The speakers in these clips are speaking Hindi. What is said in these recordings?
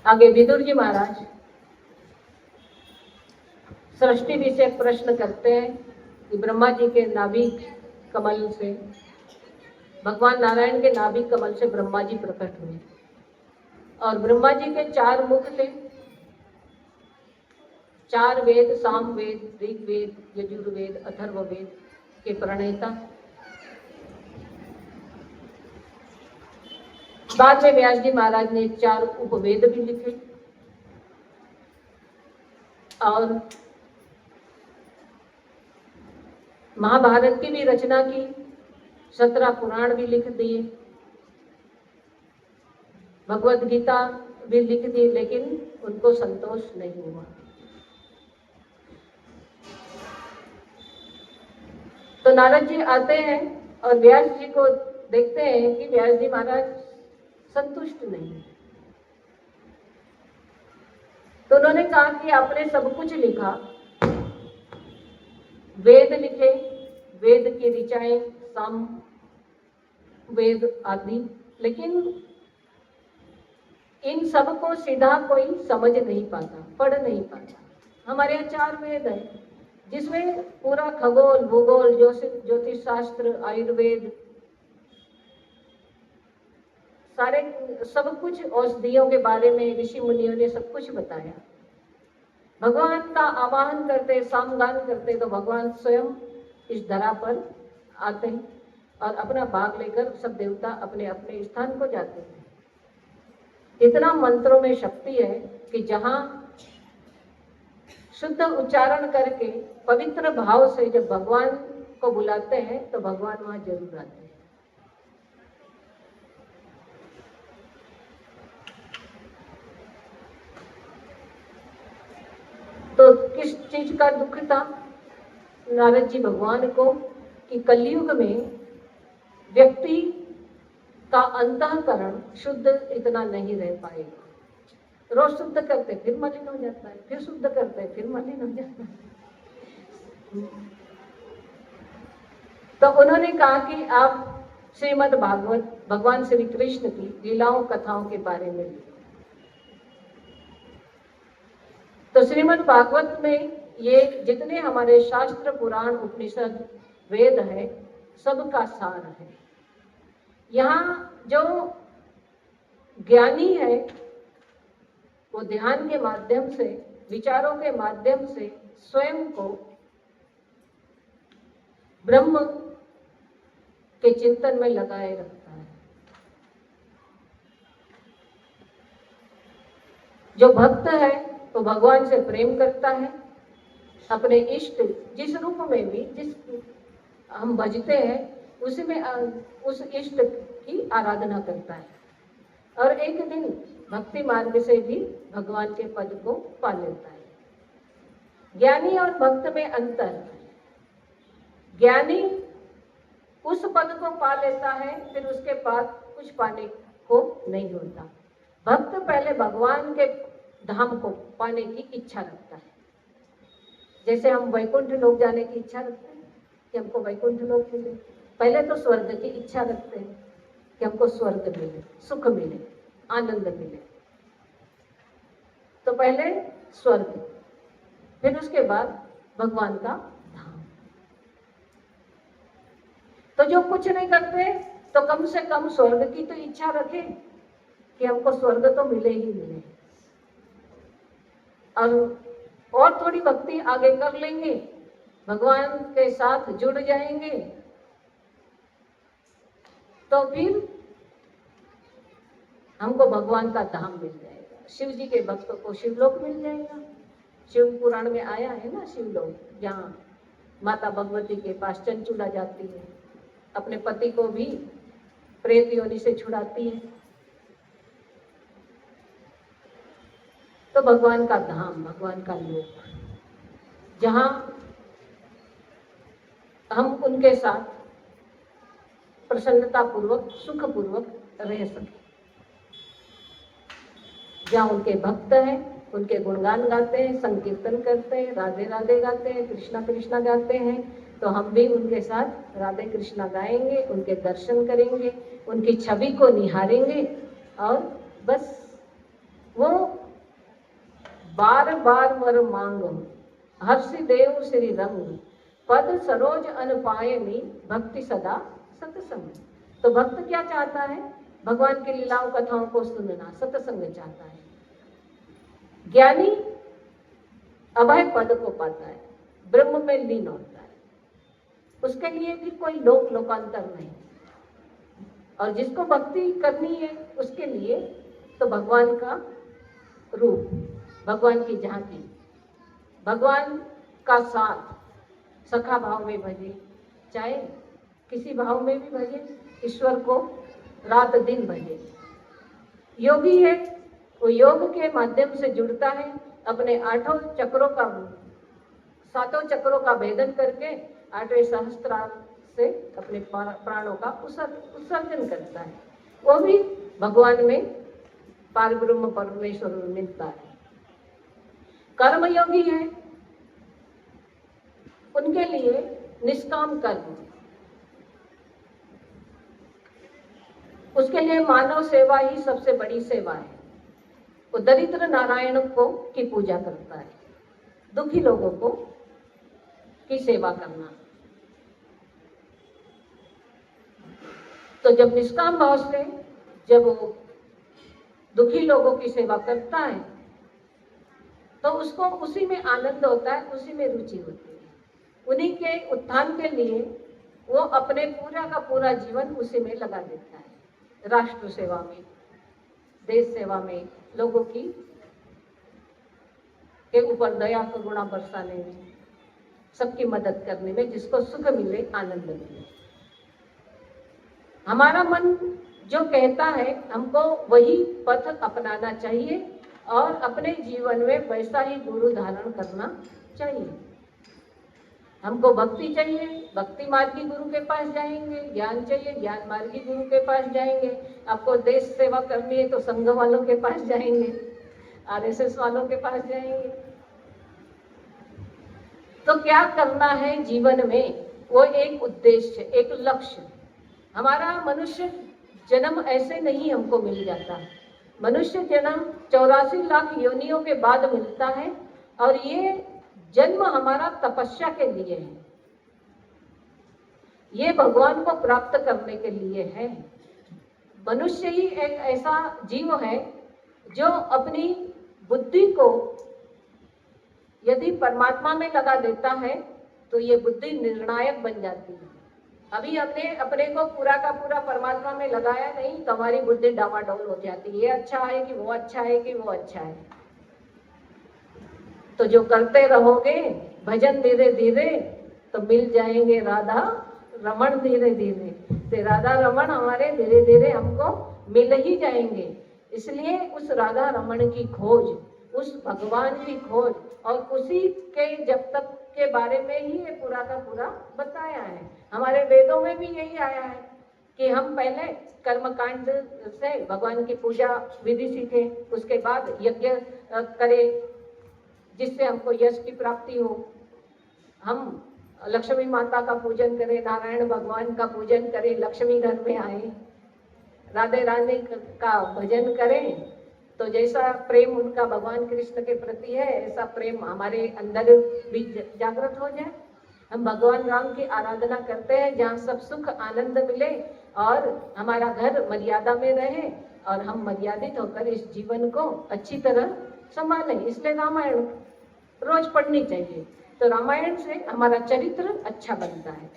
आगे विदुर जी महाराज सृष्टि विषय प्रश्न करते हैं कि ब्रह्मा जी के नाभिक कमल से, भगवान नारायण के नाभिक कमल से ब्रह्मा जी प्रकट हुए और ब्रह्मा जी के 4 मुख थे, 4 वेद, साम वेद, ऋग्वेद, यजुर्वेद, अथर्ववेद के प्रणेता। बाद में व्यास जी महाराज ने 4 उपवेद भी लिखे और महाभारत की भी रचना की, 17 पुराण भी लिख दिए, भगवत गीता भी लिख दी, लेकिन उनको संतोष नहीं हुआ। तो नारद जी आते हैं और व्यास जी को देखते हैं कि व्यास जी महाराज संतुष्ट नहीं है। तो उन्होंने कहा कि आपने सब कुछ लिखा, वेद लिखे, वेद की ऋचाएं, साम वेद आदि, लेकिन इन सब को सीधा कोई समझ नहीं पाता, पढ़ नहीं पाता। हमारे यहाँ 4 वेद है जिसमें पूरा खगोल, भूगोल, ज्योतिष शास्त्र, आयुर्वेद, सारे सब कुछ, औषधियों के बारे में ऋषि मुनियों ने सब कुछ बताया। भगवान का आवाहन करते, सामगान करते तो भगवान स्वयं इस धरा पर आते हैं और अपना भाग लेकर सब देवता अपने अपने स्थान को जाते हैं। इतना मंत्रों में शक्ति है कि जहां शुद्ध उच्चारण करके पवित्र भाव से जब भगवान को बुलाते हैं तो भगवान वहां जरूर आते हैं। तो किस चीज का दुख था नारद जी भगवान को कि कलयुग में व्यक्ति का अंतःकरण शुद्ध इतना नहीं रह पाएगा। रोज शुद्ध करते फिर मलिन हो जाता है, फिर शुद्ध करते फिर मलिन हो जाता है। तो उन्होंने कहा कि आप श्रीमद् भागवत, भगवान श्री कृष्ण की लीलाओं कथाओं के बारे में लिखो। तो श्रीमद् भागवत में ये जितने हमारे शास्त्र, पुराण, उपनिषद, वेद है, सबका सार है। यहाँ जो ज्ञानी है वो ध्यान के माध्यम से, विचारों के माध्यम से स्वयं को ब्रह्म के चिंतन में लगाए रखता है। जो भक्त है तो भगवान से प्रेम करता है, अपने इष्ट जिस रूप में भी जिस हम भजते हैं उसी में उस इष्ट की आराधना करता है और एक दिन भक्ति मार्ग से भी भगवान के पद को पा लेता है। ज्ञानी और भक्त में अंतर है। ज्ञानी उस पद को पा लेता है, फिर उसके बाद कुछ पाने को नहीं होता। भक्त पहले भगवान के धाम को पाने की इच्छा रखता है। जैसे हम वैकुंठ लोक जाने की इच्छा रखते हैं कि हमको वैकुंठ लोक मिले, पहले तो स्वर्ग की इच्छा रखते हैं कि हमको स्वर्ग मिले, सुख मिले, आनंद मिले। तो पहले स्वर्ग, फिर उसके बाद भगवान का धाम। तो जो कुछ नहीं करते तो कम से कम स्वर्ग की तो इच्छा रखे कि हमको स्वर्ग तो मिले ही मिले, और थोड़ी भक्ति आगे कर लेंगे, भगवान के साथ जुड़ जाएंगे तो फिर हमको भगवान का धाम मिल जाएगा। शिव जी के भक्तों को शिवलोक मिल जाएगा। शिव पुराण में आया है ना शिवलोक, जहाँ माता भगवती के पास चंचूला जाती है, अपने पति को भी प्रेत योनि से छुड़ाती है। तो भगवान का धाम, भगवान का लोक, जहाँ हम उनके साथ प्रसन्नता पूर्वक, सुख पूर्वक रह सके, जहाँ उनके भक्त हैं, उनके गुणगान गाते हैं, संकीर्तन करते हैं, राधे राधे गाते हैं, कृष्णा कृष्णा गाते हैं, तो हम भी उनके साथ राधे कृष्णा गाएंगे, उनके दर्शन करेंगे, उनकी छवि को निहारेंगे और बस वो बार बार वर मांगो, हर्षि देव श्री रंग, पद सरोज अन पायनी, भक्ति सदा सत्संग। तो भक्त क्या चाहता है? भगवान की लीलाओं कथाओं को सुनना, सत्संग चाहता है। ज्ञानी अभय पद को पाता है, ब्रह्म में लीन होता है, उसके लिए भी कोई लोक लोकांतर नहीं। और जिसको भक्ति करनी है उसके लिए तो भगवान का रूप, भगवान की झांकी, भगवान का साथ, सखा भाव में भजे, चाहे किसी भाव में भी भजे, ईश्वर को रात दिन भजे। योगी है, वो योग के माध्यम से जुड़ता है, अपने सातों चक्रों का भेदन करके 8वें सहस्त्रार से अपने प्राणों का उत्सर्जन करता है। वो भी भगवान में पार ब्रह्म परमेश्वर में मिलता है। कर्मयोगी है, उनके लिए निष्काम कर्म, उसके लिए मानव सेवा ही सबसे बड़ी सेवा है। वो दरिद्र नारायण को की पूजा करता है, दुखी लोगों को की सेवा करना। तो जब निष्काम भाव से जब वो दुखी लोगों की सेवा करता है तो उसको उसी में आनंद होता है, उसी में रुचि होती है। उन्हीं के उत्थान के लिए वो अपने पूरा का पूरा जीवन उसी में लगा देता है, राष्ट्र सेवा में, देश सेवा में, लोगों की के ऊपर दया करुणा बरसाने में, सबकी मदद करने में, जिसको सुख मिले, आनंद मिले। हमारा मन जो कहता है हमको वही पथ अपनाना चाहिए और अपने जीवन में वैसा ही गुरु धारण करना चाहिए। हमको भक्ति चाहिए, भक्ति मार्गी गुरु के पास जाएंगे। ज्ञान चाहिए, ज्ञान मार्गी गुरु के पास जाएंगे। आपको देश सेवा करनी है तो संघ वालों के पास जाएंगे, आरएसएस वालों के पास जाएंगे। तो क्या करना है जीवन में, वो एक उद्देश्य, एक लक्ष्य। हमारा मनुष्य जन्म ऐसे नहीं हमको मिल जाता। मनुष्य जन्म 84 लाख योनियों के बाद मिलता है और ये जन्म हमारा तपस्या के लिए है, ये भगवान को प्राप्त करने के लिए है। मनुष्य ही एक ऐसा जीव है जो अपनी बुद्धि को यदि परमात्मा में लगा देता है तो ये बुद्धि निर्णायक बन जाती है। अभी हमने अपने को पूरा का पूरा परमात्मा में लगाया नहीं तो हमारी बुद्धि डामाडोल हो जाती है, ये अच्छा है कि वो अच्छा है कि वो अच्छा है। तो जो करते रहोगे भजन धीरे धीरे तो मिल जाएंगे राधा रमण धीरे धीरे। तो राधा रमण हमारे धीरे धीरे हमको मिल ही जाएंगे। इसलिए उस राधा रमण की खोज, उस भगवान की खोज और उसी के जब तक के बारे में ही ये पूरा का पूरा बताया है। हमारे वेदों में भी यही आया है कि हम पहले कर्मकांड से भगवान की पूजा विधि सीखे, उसके बाद यज्ञ करें जिससे हमको यश की प्राप्ति हो। हम लक्ष्मी माता का पूजन करें, नारायण भगवान का पूजन करें, लक्ष्मी घर में आए, राधे रानी का भजन करें तो जैसा प्रेम उनका भगवान कृष्ण के प्रति है ऐसा प्रेम हमारे अंदर भी जागृत हो जाए। हम भगवान राम की आराधना करते हैं जहाँ सब सुख आनंद मिले और हमारा घर मर्यादा में रहे और हम मर्यादित होकर इस जीवन को अच्छी तरह संभालें। इसलिए रामायण रोज पढ़नी चाहिए। तो रामायण से हमारा चरित्र अच्छा बनता है।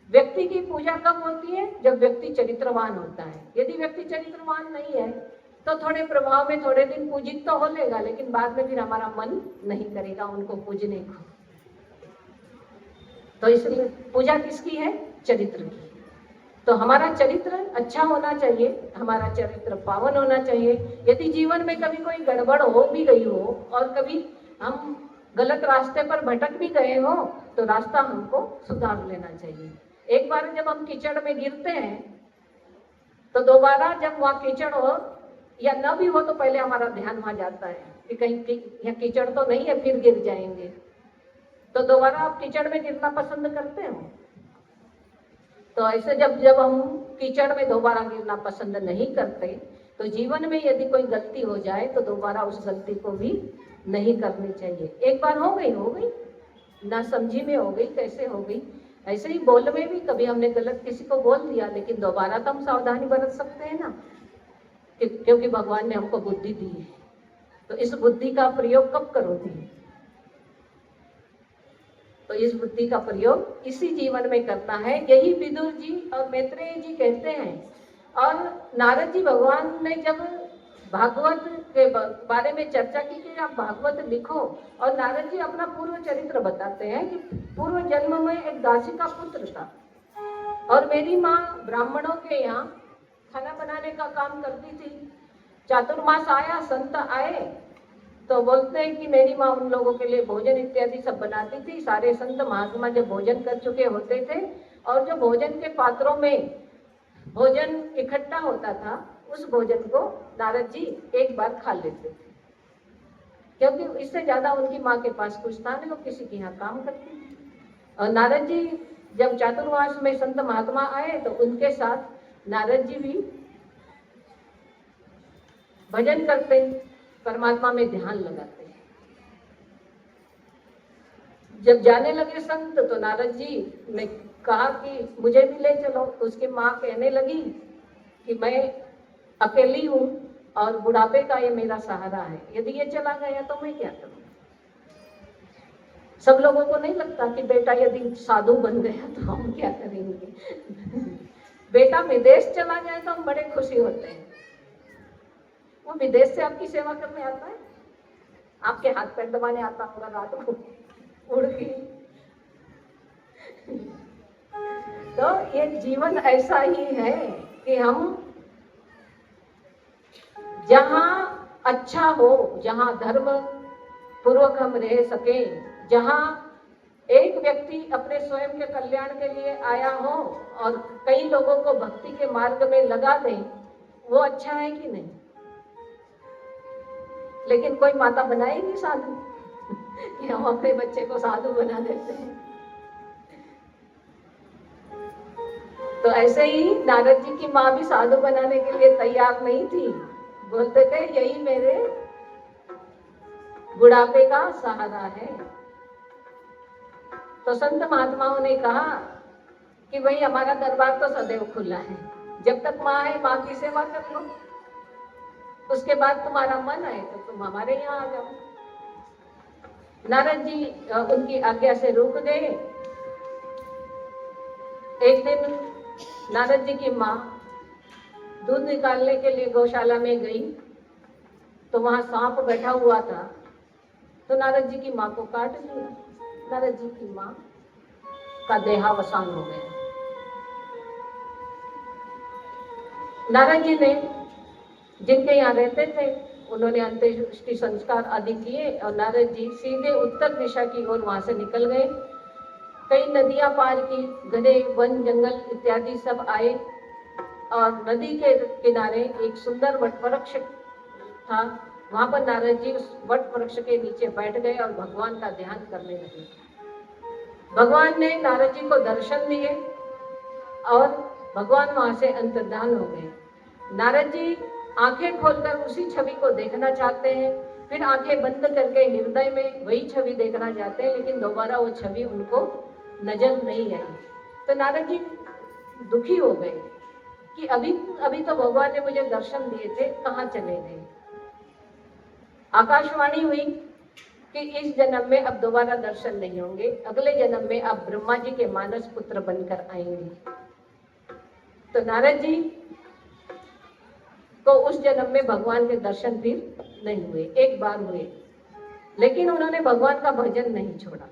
व्यक्ति की पूजा कब होती है? जब व्यक्ति चरित्रवान होता है। यदि व्यक्ति चरित्रवान नहीं है तो थोड़े प्रभाव में थोड़े दिन पूजित तो हो लेगा, लेकिन बाद में फिर हमारा मन नहीं करेगा उनको पूजने को। तो इसलिए पूजा किसकी है? चरित्र की। तो हमारा चरित्र अच्छा होना चाहिए, हमारा चरित्र पावन होना चाहिए। यदि जीवन में कभी कोई गड़बड़ हो भी गई हो और कभी हम गलत रास्ते पर भटक भी गए हो तो रास्ता हमको सुधार लेना चाहिए। एक बार जब हम कीचड़ में गिरते हैं तो दोबारा जब वहाँ कीचड़ हो या न भी हो तो पहले हमारा ध्यान वहाँ जाता है कि कहीं यहाँ कीचड़ तो नहीं है, फिर गिर जाएंगे। तो दोबारा आप कीचड़ में गिरना पसंद करते हो? तो ऐसे जब हम कीचड़ में दोबारा गिरना पसंद नहीं करते तो जीवन में यदि कोई गलती हो जाए तो दोबारा उस गलती को भी नहीं करनी चाहिए। एक बार हो गई, ना समझी में हो गई, कैसे हो गई। ऐसे ही बोल में भी कभी हमने गलत किसी को बोल दिया, लेकिन दोबारा तो हम सावधानी बरत सकते हैं ना, क्योंकि भगवान ने हमको बुद्धि दी है। तो इस बुद्धि का प्रयोग कब करोगे? तो इस बुद्धि का प्रयोग इसी जीवन में करना है। यही विदुर जी और मैत्रेय जी कहते हैं। और नारद जी भगवान ने जब भागवत के बारे में चर्चा की कि आप भागवत लिखो, और नारद जी अपना पूर्व चरित्र बताते हैं कि पूर्व जन्म में एक दासी का पुत्र था, और मेरी माँ ब्राह्मणों के यहाँ खाना बनाने का काम करती थी। चातुर्मास आया, संत आए, तो बोलते हैं कि मेरी माँ उन लोगों के लिए भोजन इत्यादि सब बनाती थी। सारे संत महात्मा जब भोजन कर चुके होते थे, और जो भोजन के पात्रों में भोजन इकट्ठा होता था, उस भोजन को नारद जी एक बार खा लेते थे, क्योंकि इससे ज्यादा उनकी माँ के पास कुछ था नहीं, वो किसी के यहाँ काम करती थी। और नारद जी जब चातुर्मास में संत महात्मा आए, तो उनके साथ नारद जी भी भजन करते, परमात्मा में ध्यान लगाते हैं। जब जाने लगे संत, तो नारद जी ने कहा कि मुझे भी ले चलो। तो उसकी माँ कहने लगी कि मैं अकेली हूँ और बुढ़ापे का ये मेरा सहारा है, यदि ये चला गया तो मैं क्या करूँ। सब लोगों को नहीं लगता कि बेटा यदि साधु बन गया तो हम क्या करेंगे। बेटा विदेश चला जाए तो हम बड़े खुशी होते हैं। वो विदेश से आपकी सेवा करने आता है, आपके हाथ पैर दबाने आता होगा रात को उड़ के। तो ये जीवन ऐसा ही है कि हम जहाँ अच्छा हो, जहाँ धर्म पूर्वक हम रह सके, जहाँ एक व्यक्ति अपने स्वयं के कल्याण के लिए आया हो और कई लोगों को भक्ति के मार्ग में लगा दे, वो अच्छा है कि नहीं। लेकिन कोई माता बनाएगी साधु कि हम अपने बच्चे को साधु बना देते हैं। तो ऐसे ही नारद जी की माँ भी साधु बनाने के लिए तैयार नहीं थी, बोलते थे यही मेरे बुढ़ापे का सहारा है। तो संत महात्माओं ने कहा कि भाई हमारा दरबार तो सदैव खुला है, जब तक माँ है माँ की सेवा कर लो, उसके बाद तुम्हारा मन है तो तुम हमारे यहाँ आ जाओ। नारद जी उनकी आज्ञा से रुक गए। एक दिन नारद जी की माँ दूध निकालने के लिए गौशाला में गई, तो वहां सांप बैठा हुआ था, तो नारद जी की माँ को काट लिया। नारद जी की माँ का देहावसान हो गया। नारद जी ने जिनके यहाँ रहते थे, उन्होंने अंत्येष्टि संस्कार आदि किए, और नारद जी सीधे उत्तर दिशा की ओर वहां से निकल गए। कई नदियां पार की, घने वन जंगल इत्यादि सब आए, और नदी के किनारे एक सुंदर वट वृक्ष था। वहां पर नारद जी उस वट वृक्ष के नीचे बैठ गए और भगवान का ध्यान करने लगे। भगवान ने नारद जी को दर्शन दिए और भगवान वहां से अंतर्धान हो गए। नारद जी आंखें खोलकर उसी छवि को देखना चाहते हैं, फिर आंखें बंद करके हृदय में वही छवि देखना चाहते हैं, लेकिन दोबारा वो छवि उनको नजर नहीं आई। तो नारद जी दुखी हो गए कि अभी तो भगवान ने मुझे दर्शन दिए थे, कहाँ चले गए। आकाशवाणी हुई कि इस जन्म में अब दोबारा दर्शन नहीं होंगे, अगले जन्म में आप ब्रह्मा जी के मानस पुत्र बनकर आएंगे। तो नारद जी को उस जन्म में भगवान के दर्शन फिर नहीं हुए, एक बार हुए, लेकिन उन्होंने भगवान का भजन नहीं छोड़ा।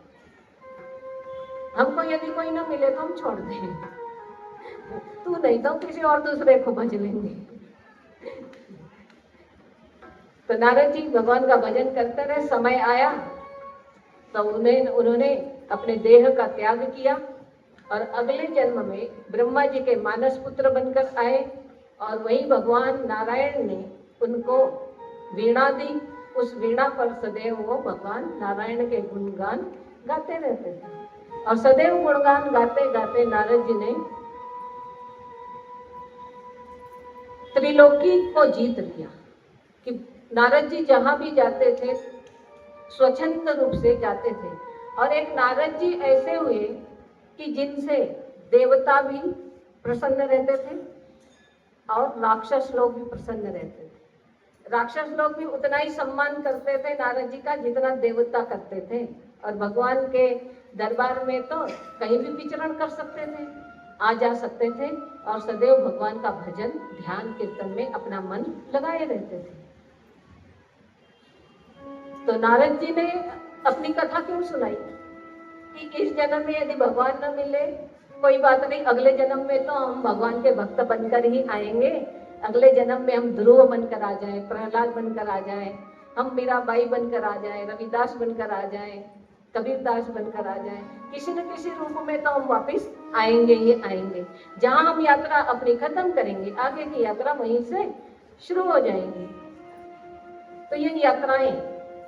हमको यदि कोई ना मिले तो हम छोड़ दें, तू नहीं तो किसी और दूसरे को भज लेंगे। तो नारद जी भगवान का भजन करते रहे। समय आया तो उन्होंने अपने देह का त्याग किया और अगले जन्म में ब्रह्मा जी के मानस पुत्र बनकर आए, और वही भगवान नारायण ने उनको वीणा दी। उस वीणा पर सदैव वो भगवान नारायण के गुणगान गाते रहते थे, और सदैव गुणगान गाते गाते नारद जी ने त्रिलोकी को जीत लिया। कि नारद जी जहां भी जाते थे स्वच्छंद रूप से जाते थे। और एक नारद जी ऐसे हुए कि जिनसे देवता भी प्रसन्न रहते थे और राक्षस लोग भी प्रसन्न रहते थे। राक्षस लोग भी उतना ही सम्मान करते थे नारद जी का जितना देवता करते थे। और भगवान के दरबार में तो कहीं भी विचरण कर सकते थे, आ जा सकते थे और सदैव भगवान का भजन ध्यान कीर्तन में अपना मन लगाए रहते थे। तो नारद जी ने अपनी कथा क्यों सुनाई कि इस जन्म में यदि भगवान न मिले कोई बात नहीं, अगले जन्म में तो हम भगवान के भक्त बनकर ही आएंगे। अगले जन्म में हम ध्रुव बनकर आ जाए, प्रहलाद बनकर आ जाए, हम मीराबाई बनकर आ जाए, रविदास बनकर आ जाए, कबीरदास बनकर आ जाए, किसी न किसी रूप में तो हम वापस आएंगे ही आएंगे। जहां हम यात्रा अपनी खत्म करेंगे आगे की यात्रा वहीं से शुरू हो जाएंगी। तो ये यात्राएं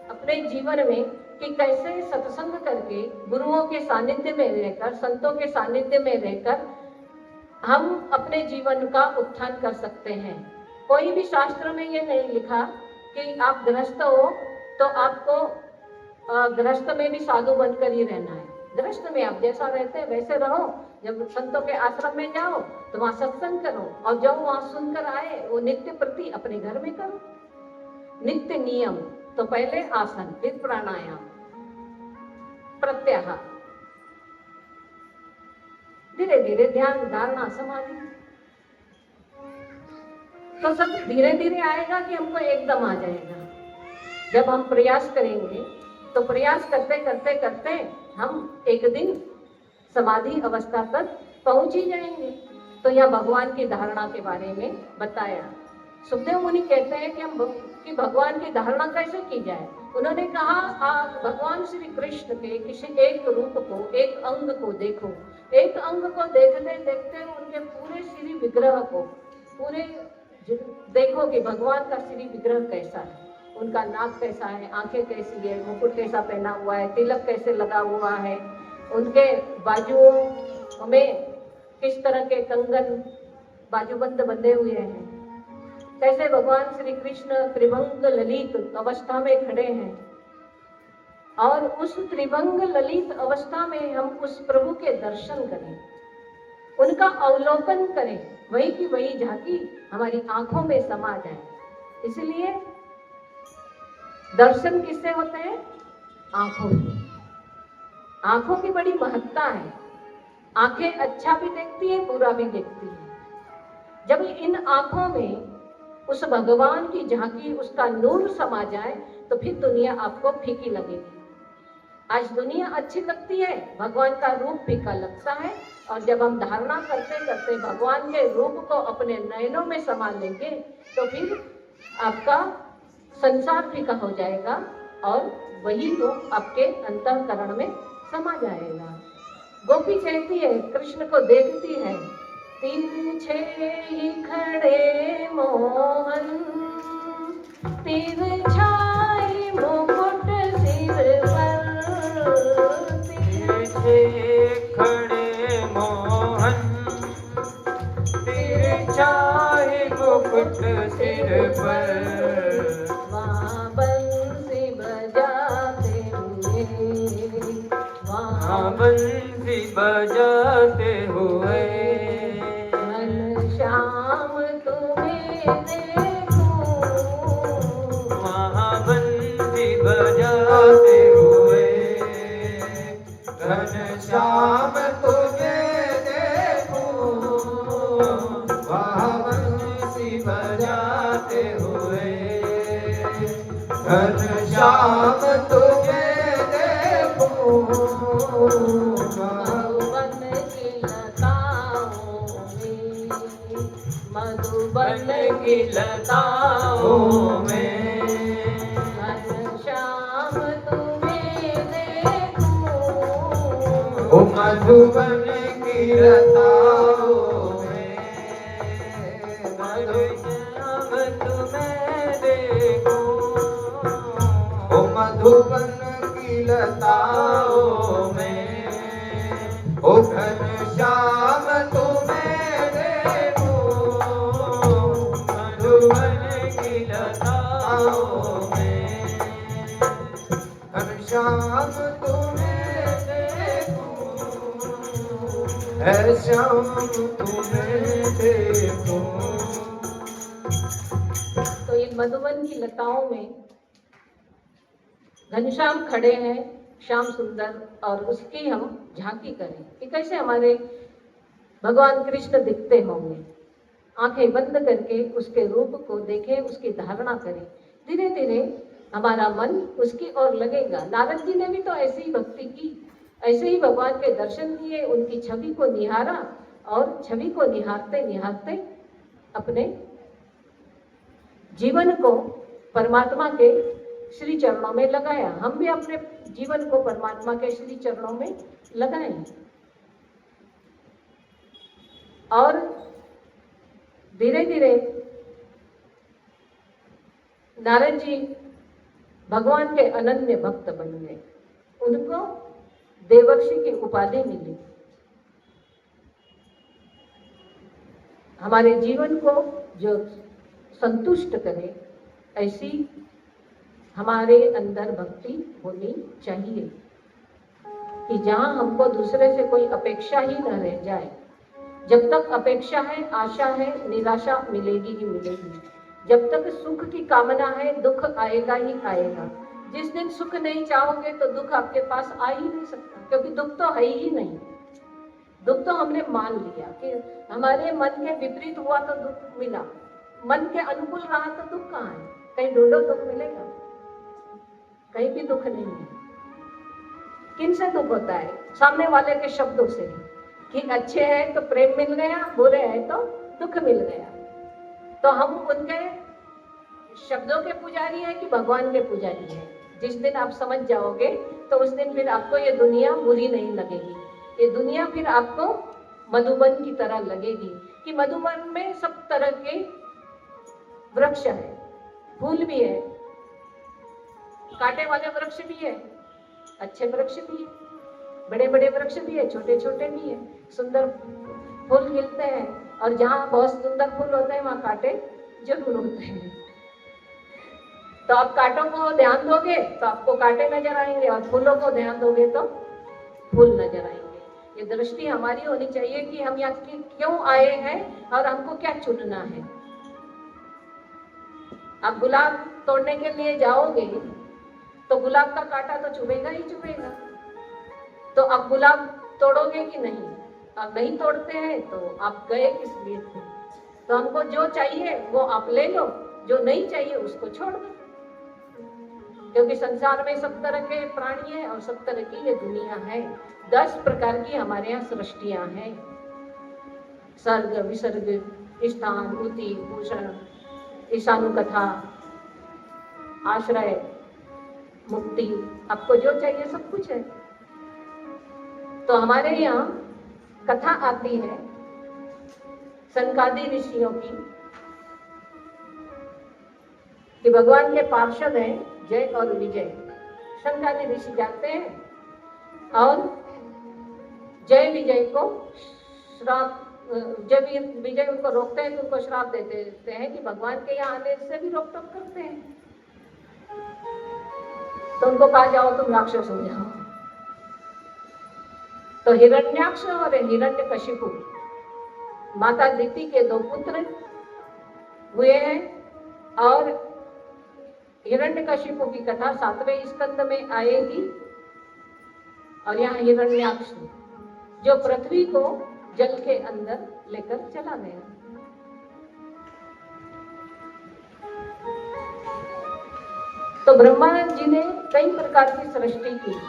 अपने जीवन में कि कैसे सत्संग करके गुरुओं के सानिध्य में रहकर, संतों के सानिध्य में रहकर हम अपने जीवन का उत्थान कर सकते हैं। कोई भी शास्त्र में ये नहीं लिखा कि आप गृहस्थ हो तो आपको गृहस्थ में भी साधु बनकर ही रहना है। गृहस्थ में आप जैसा रहते हैं वैसे रहो, जब संतों के आश्रम में जाओ तो वहां सत्संग करो और जो वहां सुनकर आए वो नित्य प्रति अपने घर में करो। नित्य नियम, तो पहले आसन, फिर प्राणायाम, प्रत्याहार, धीरे धीरे ध्यान, धारणा, समाधि। तो सब धीरे धीरे आएगा कि हमको एकदम आ जाएगा। जब हम प्रयास करेंगे तो प्रयास करते करते करते हम एक दिन समाधि अवस्था तक पहुंच ही जाएंगे। तो यह भगवान की धारणा के बारे में बताया। सुखदेव मुनि कहते हैं कि भगवान की धारणा कैसे की जाए। उन्होंने कहा आप भगवान श्री कृष्ण के किसी एक रूप को, एक अंग को देखो। एक अंग को देखते देखते उनके पूरे श्री विग्रह को पूरे देखो कि भगवान का श्री विग्रह कैसा है, उनका नाक कैसा है, आंखें कैसी है, मुकुट कैसा पहना हुआ है, तिलक कैसे लगा हुआ है, उनके बाजुओं में किस तरह के कंगन बाजूबंद बंधे हुए हैं, कैसे भगवान श्री कृष्ण त्रिभंग ललित अवस्था में खड़े हैं। और उस त्रिभंग ललित अवस्था में हम उस प्रभु के दर्शन करें, उनका अवलोकन करें, वही की वही झांकी हमारी आंखों में समा जाए। इसलिए दर्शन किससे होते हैं? आंखों से। आंखों की बड़ी महत्ता है। आंखें अच्छा भी देखती है, बुरा भी देखती है। जब इन आंखों में उस भगवान की झांकी, उसका नूर समा जाए तो फिर दुनिया आपको फीकी लगेगी। आज दुनिया अच्छी लगती है, भगवान का रूप फीका लगता है। और जब हम धारणा करते करते भगवान के रूप को अपने नयनों में समा लेंगे तो फिर आपका संसार फीका हो जाएगा और वही रूप आपके अंतःकरण में समा जाएगा। गोपी कहती है, कृष्ण को देखती है, तिरछे ही खड़े मोहन, तिरछाई मुकुट सिर पर, तिरछे खड़े मोहन, तिरछाई मुकुट सिर पर, वहाँ बंसी बजाते हुए, वहाँ बंसी बजाते हुए, श्याम तुम्हें देखूं, वहाँ बंसी बजाते हुए, घनश्याम तुम्हें देखूं, वहाँ बंसी बजाते हुए, घनश्याम तुम्हें देखूं, मधुबन की लताओं में, घनश्याम तुम्हें देखूं, ओ मधुबन की लताओं में, घनश्याम तुम्हें देखूं, ओ मधुबन की लताओं में, ओ घनश्याम तुम्हें मधुबन की लताओं में, श्याम तुम्हें देखूं, है श्याम तुम्हें देखूं। तो ये मधुबन की लताओं में घनश्याम खड़े हैं, श्याम सुंदर, और उसकी हम झांकी करें कि कैसे हमारे भगवान कृष्ण दिखते होंगे। आंखें बंद करके उसके रूप को देखें, उसकी धारणा करें। धीरे धीरे हमारा मन उसकी ओर लगेगा। नारद जी ने भी तो ऐसी ही भक्ति की, ऐसे ही भगवान के दर्शन किए, उनकी छवि को निहारा और छवि को निहारते निहारते अपने जीवन को परमात्मा के श्री चरणों में लगाया। हम भी अपने जीवन को परमात्मा के श्री चरणों में लगाएं और धीरे धीरे नारद जी भगवान के अनन्य भक्त बन गए। उनको देवर्षि की उपाधि मिली। हमारे जीवन को जो संतुष्ट करे, ऐसी हमारे अंदर भक्ति होनी चाहिए कि जहां हमको दूसरे से कोई अपेक्षा ही न रह जाए। जब तक अपेक्षा है, आशा है, निराशा मिलेगी ही मिलेगी। जब तक सुख की कामना है, दुख आएगा ही आएगा। जिस दिन सुख नहीं चाहोगे तो दुख आपके पास आ ही नहीं सकता, क्योंकि दुख तो है ही नहीं। दुख तो हमने मान लिया कि हमारे मन के विपरीत हुआ तो दुख मिला, मन के अनुकूल रहा तो दुख कहाँ है? कहीं ढूंढो दुख मिलेगा? कहीं भी दुख नहीं है। किन से दुख होता है? सामने वाले के शब्दों से कि अच्छे हैं तो प्रेम मिल गया, बुरे हैं तो दुख मिल गया। तो हम उनके शब्दों के पुजारी हैं कि भगवान के पुजारी हैं? जिस दिन आप समझ जाओगे तो उस दिन फिर आपको ये दुनिया बुरी नहीं लगेगी। ये दुनिया फिर आपको मधुबन की तरह लगेगी कि मधुबन में सब तरह के वृक्ष है, फूल भी है, कांटे वाले वृक्ष भी है, अच्छे वृक्ष भी है, बड़े बड़े वृक्ष भी है, छोटे छोटे भी है, सुंदर फूल खिलते हैं। और जहाँ बहुत सुंदर फूल होते हैं वहाँ कांटे जरूर होते हैं। तो आप कांटों को ध्यान दोगे तो आपको कांटे नजर आएंगे, और फूलों को ध्यान दोगे तो फूल नजर आएंगे। ये दृष्टि हमारी होनी चाहिए कि हम यहाँ क्यों आए हैं और हमको क्या चुनना है। आप गुलाब तोड़ने के लिए जाओगे तो गुलाब का कांटा तो चुभेगा ही चुभेगा। तो आप गुलाब तोड़ोगे कि नहीं? आप नहीं तोड़ते हैं तो आप गए किस लिए थे? तो हमको जो चाहिए वो आप ले लो, जो नहीं चाहिए उसको छोड़ दो। क्योंकि संसार में सब तरह के प्राणी हैं और सब तरह की ये दुनिया है। 10 प्रकार की हमारे यहाँ सृष्टियां हैं। सर्ग, विसर्ग, स्थान, उति, भूषण, ईशानुकथा, आश्रय, मुक्ति, आपको जो चाहिए सब कुछ है। तो हमारे यहाँ कथा आती है सनकादि ऋषियों की कि भगवान के पार्षद हैं जय और विजय। सनकादि ऋषि जाते हैं और जय विजय को श्राप, जब विजय उनको रोकते हैं तो उनको श्राप देते हैं कि भगवान के यहाँ आने से भी रोक टोक करते हैं। तो उनको कहा जाओ तुम राक्षस हो जाओ। तो हिरण्याक्ष और हिरण्यकशिपु माता दिति के 2 पुत्र हुए हैं। और हिरण्यकशिपु की कथा 7वें स्कंद में आएगी। और यहाँ हिरण्याक्ष जो पृथ्वी को जल के अंदर लेकर चला गया। तो ब्रह्मा जी ने कई प्रकार की सृष्टि की।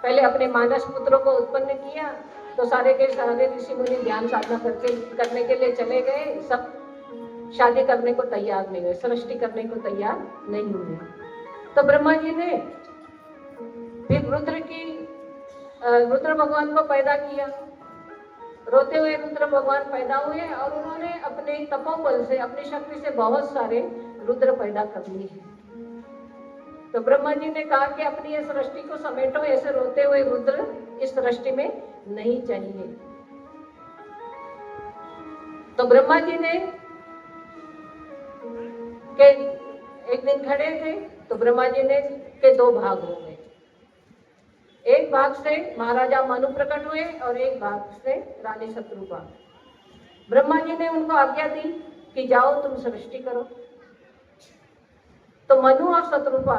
पहले अपने मानस पुत्रों को उत्पन्न किया तो सारे के सारे ऋषि मुनि ध्यान साधना करने के लिए चले गए। सब शादी करने को तैयार नहीं हुए, सृष्टि करने को तैयार नहीं हुए। तो ब्रह्मा जी ने फिर रुद्र भगवान को पैदा किया। रोते हुए रुद्र भगवान पैदा हुए और उन्होंने अपने तपोबल से, अपनी शक्ति से बहुत सारे रुद्र पैदा कर लिए। तो ब्रह्मा जी ने कहा कि अपनी ये सृष्टि को समेटो, ऐसे रोते हुए रुद्र इस सृष्टि में नहीं चाहिए। तो ब्रह्मा जी ने के एक दिन खड़े थे तो ब्रह्मा जी ने के 2 भाग हो गए। एक भाग से महाराजा मनु प्रकट हुए और एक भाग से रानी शत्रुपा। ब्रह्मा जी ने उनको आज्ञा दी कि जाओ तुम सृष्टि करो। तो मनु और शत्रुपा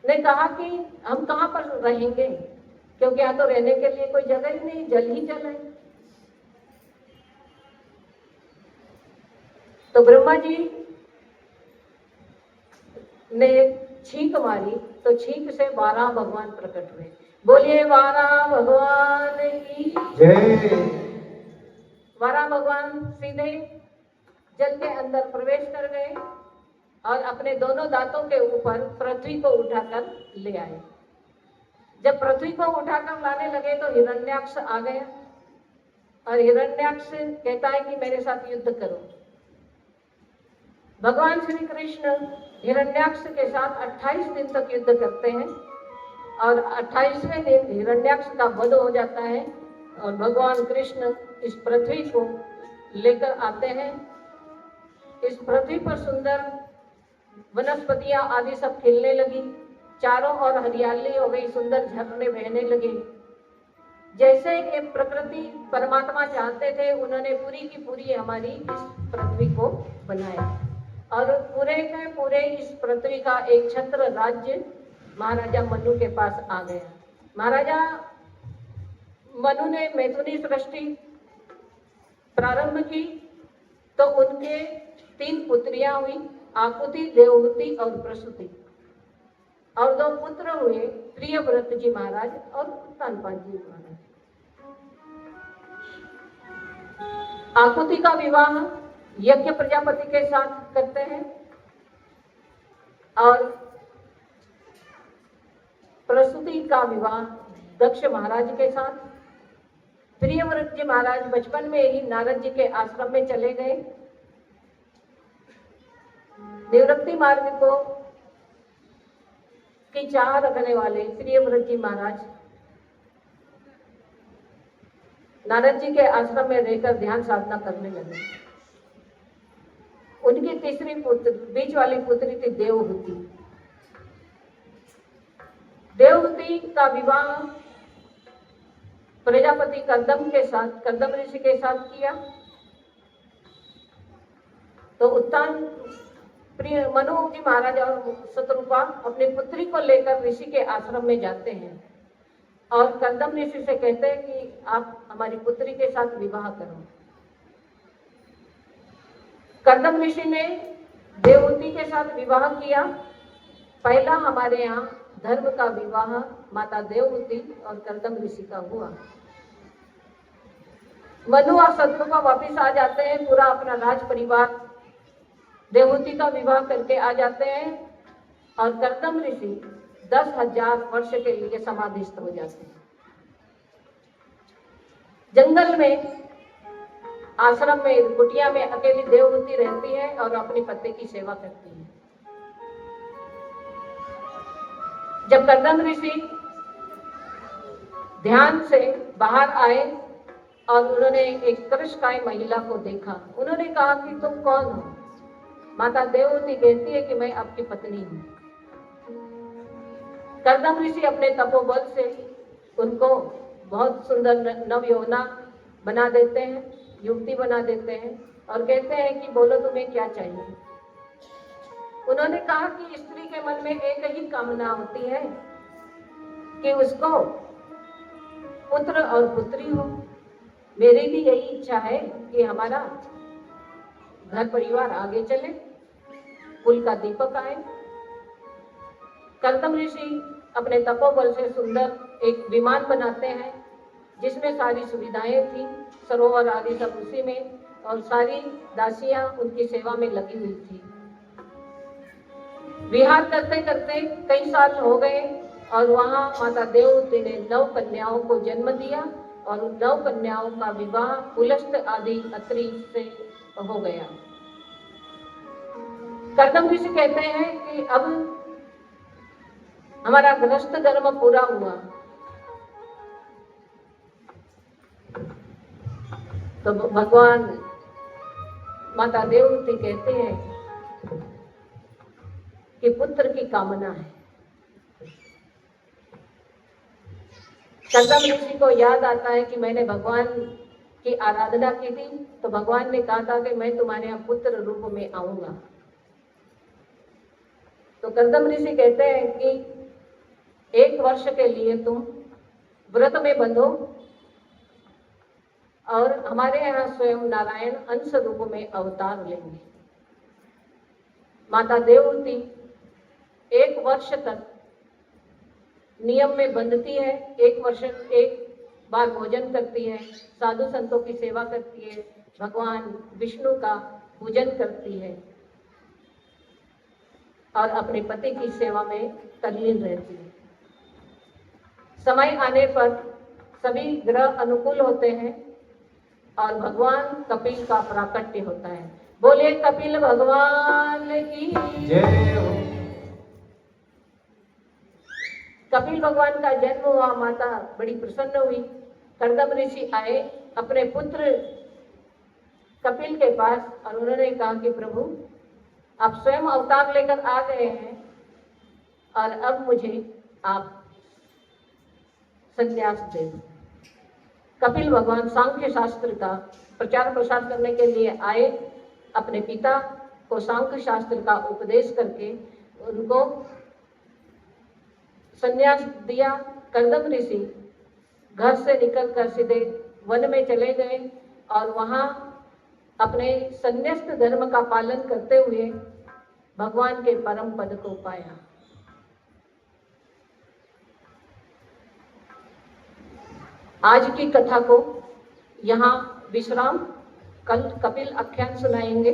ने कहा कि हम कहाँ पर रहेंगे, क्योंकि यहाँ तो रहने के लिए कोई जगह ही नहीं, जल ही जल है। तो ब्रह्मा जी ने छींक मारी तो छींक से 12 भगवान प्रकट हुए। बोलिए 12 भगवान की जय। 12 भगवान सीधे जल के अंदर प्रवेश कर गए और अपने दोनों दांतों के ऊपर पृथ्वी को उठाकर ले आए। जब पृथ्वी को उठाकर लाने लगे तो हिरण्याक्ष आ गया और हिरण्याक्ष कहता है कि मेरे साथ युद्ध करो। भगवान श्री कृष्ण हिरण्याक्ष के साथ 28 दिन तक युद्ध करते हैं और 28वें दिन हिरण्याक्ष का वध हो जाता है और भगवान कृष्ण इस पृथ्वी को लेकर आते हैं। इस पृथ्वी पर सुंदर वनस्पतियां आदि सब खिलने लगी, चारों ओर हरियाली हो गई, सुंदर झरने बहने लगे। जैसे ये प्रकृति परमात्मा चाहते थे, उन्होंने पूरी की पूरी हमारी इस पृथ्वी को बनाया और पूरे के पूरे इस पृथ्वी का एक छत्र राज्य महाराजा मनु के पास आ गया। महाराजा मनु ने मैथुनी सृष्टि प्रारंभ की तो उनके 3 पुत्रियां हुई, आकुति, देवहूति और प्रसूति, और 2 पुत्र हुए, प्रियव्रत जी महाराज और उत्तानपाद जी महाराज। आकुति का विवाह यज्ञ प्रजापति के साथ करते हैं और प्रसूति का विवाह दक्ष महाराज के साथ। प्रियव्रत जी महाराज बचपन में ही नारद जी के आश्रम में चले गए। निवृत्ति मार्ग को की चाह रखने वाले प्रियव्रत जी महाराज नारद जी के आश्रम में रहकर ध्यान साधना करने लगे। उनकी तीसरी पुत्र, बीच वाली पुत्री थी देवहूति। देवहूति का विवाह प्रजापति कर्दम के साथ, कर्दम ऋषि के साथ किया। तो उत्तान प्रिय मनु जी महाराज और शत्रुपा अपनी पुत्री को लेकर ऋषि के आश्रम में जाते हैं और कर्दम ऋषि से कहते हैं कि आप हमारी पुत्री के साथ विवाह करो। कर्दम ऋषि ने देवहूति के साथ विवाह किया। पहला हमारे यहाँ धर्म का विवाह माता देवहूति और कर्दम ऋषि का हुआ। मनु और शत्रुपा वापिस आ जाते हैं, पूरा अपना राज परिवार देवहूति का विवाह करके आ जाते हैं और कर्दम ऋषि 10,000 वर्ष के लिए समाधिस्थ हो जाते हैं। जंगल में आश्रम में कुटिया में अकेली देवहूति रहती है और अपने पति की सेवा करती है। जब कर्दम ऋषि ध्यान से बाहर आए और उन्होंने एक कृष्णकाय महिला को देखा, उन्होंने कहा कि तुम कौन हो? माता देवहूति कहती है कि मैं आपकी पत्नी हूँ। कर्दम ऋषि अपने तपोबल से उनको बहुत सुंदर नवयौवना बना देते हैं, युवती बना देते हैं और कहते हैं कि बोलो तुम्हें क्या चाहिए। उन्होंने कहा कि स्त्री के मन में एक ही कामना होती है कि उसको पुत्र और पुत्री हो। मेरी भी यही इच्छा है कि हमारा घर परिवार आगे चले, कुल का दीपक आए। कर्दम ऋषि अपने तपोबल से सुंदर एक विमान बनाते हैं जिसमें सारी सुविधाएं थी, सरोवर आदि सब उसी में, और सारी दासियां उनकी सेवा में लगी हुई थी। विहार करते करते कई साल हो गए और वहां माता देवहूति ने 9 कन्याओं को जन्म दिया और उन 9 कन्याओं का विवाह पुलस्त आदि अत्रि से हो गया। कर्दम ऋषि कहते हैं कि अब हमारा गृहस्थ धर्म पूरा हुआ। तो भगवान माता देवहूति कहते हैं कि पुत्र की कामना है। कर्दम ऋषि को याद आता है कि मैंने भगवान की आराधना की थी, तो भगवान ने कहा था कि मैं तुम्हारे यहाँ पुत्र रूप में आऊंगा। तो कर्दम ऋषि कहते हैं कि 1 वर्ष के लिए तुम व्रत में बंधो और हमारे यहाँ स्वयं नारायण अंश रूप में अवतार लेंगे। माता देवहूति 1 वर्ष तक नियम में बंधती है, 1 वर्ष 1 बार भोजन करती है, साधु संतों की सेवा करती है, भगवान विष्णु का पूजन करती है और अपने पति की सेवा में तल्लीन रहती है। समय आने पर सभी ग्रह अनुकूल होते हैं और भगवान कपिल का प्राकट्य होता है। बोले कपिल भगवान की जय हो। कपिल भगवान का जन्म हुआ, माता बड़ी प्रसन्न हुई। कर्दम ऋषि आए अपने पुत्र कपिल के पास और उन्होंने कहा कि प्रभु आप स्वयं अवतार लेकर आ गए हैं और अब मुझे आप संन्यास दे दो। कपिल भगवान सांख्य शास्त्र का प्रचार प्रसार करने के लिए आए, अपने पिता को सांख्य शास्त्र का उपदेश करके उनको संन्यास दिया। कर्दम ऋषि घर से निकलकर सीधे वन में चले गए और वहां अपने संन्यास्त धर्म का पालन करते हुए भगवान के परम पद को पाया। आज की कथा को यहाँ विश्राम, कल कपिल आख्यान सुनाएंगे।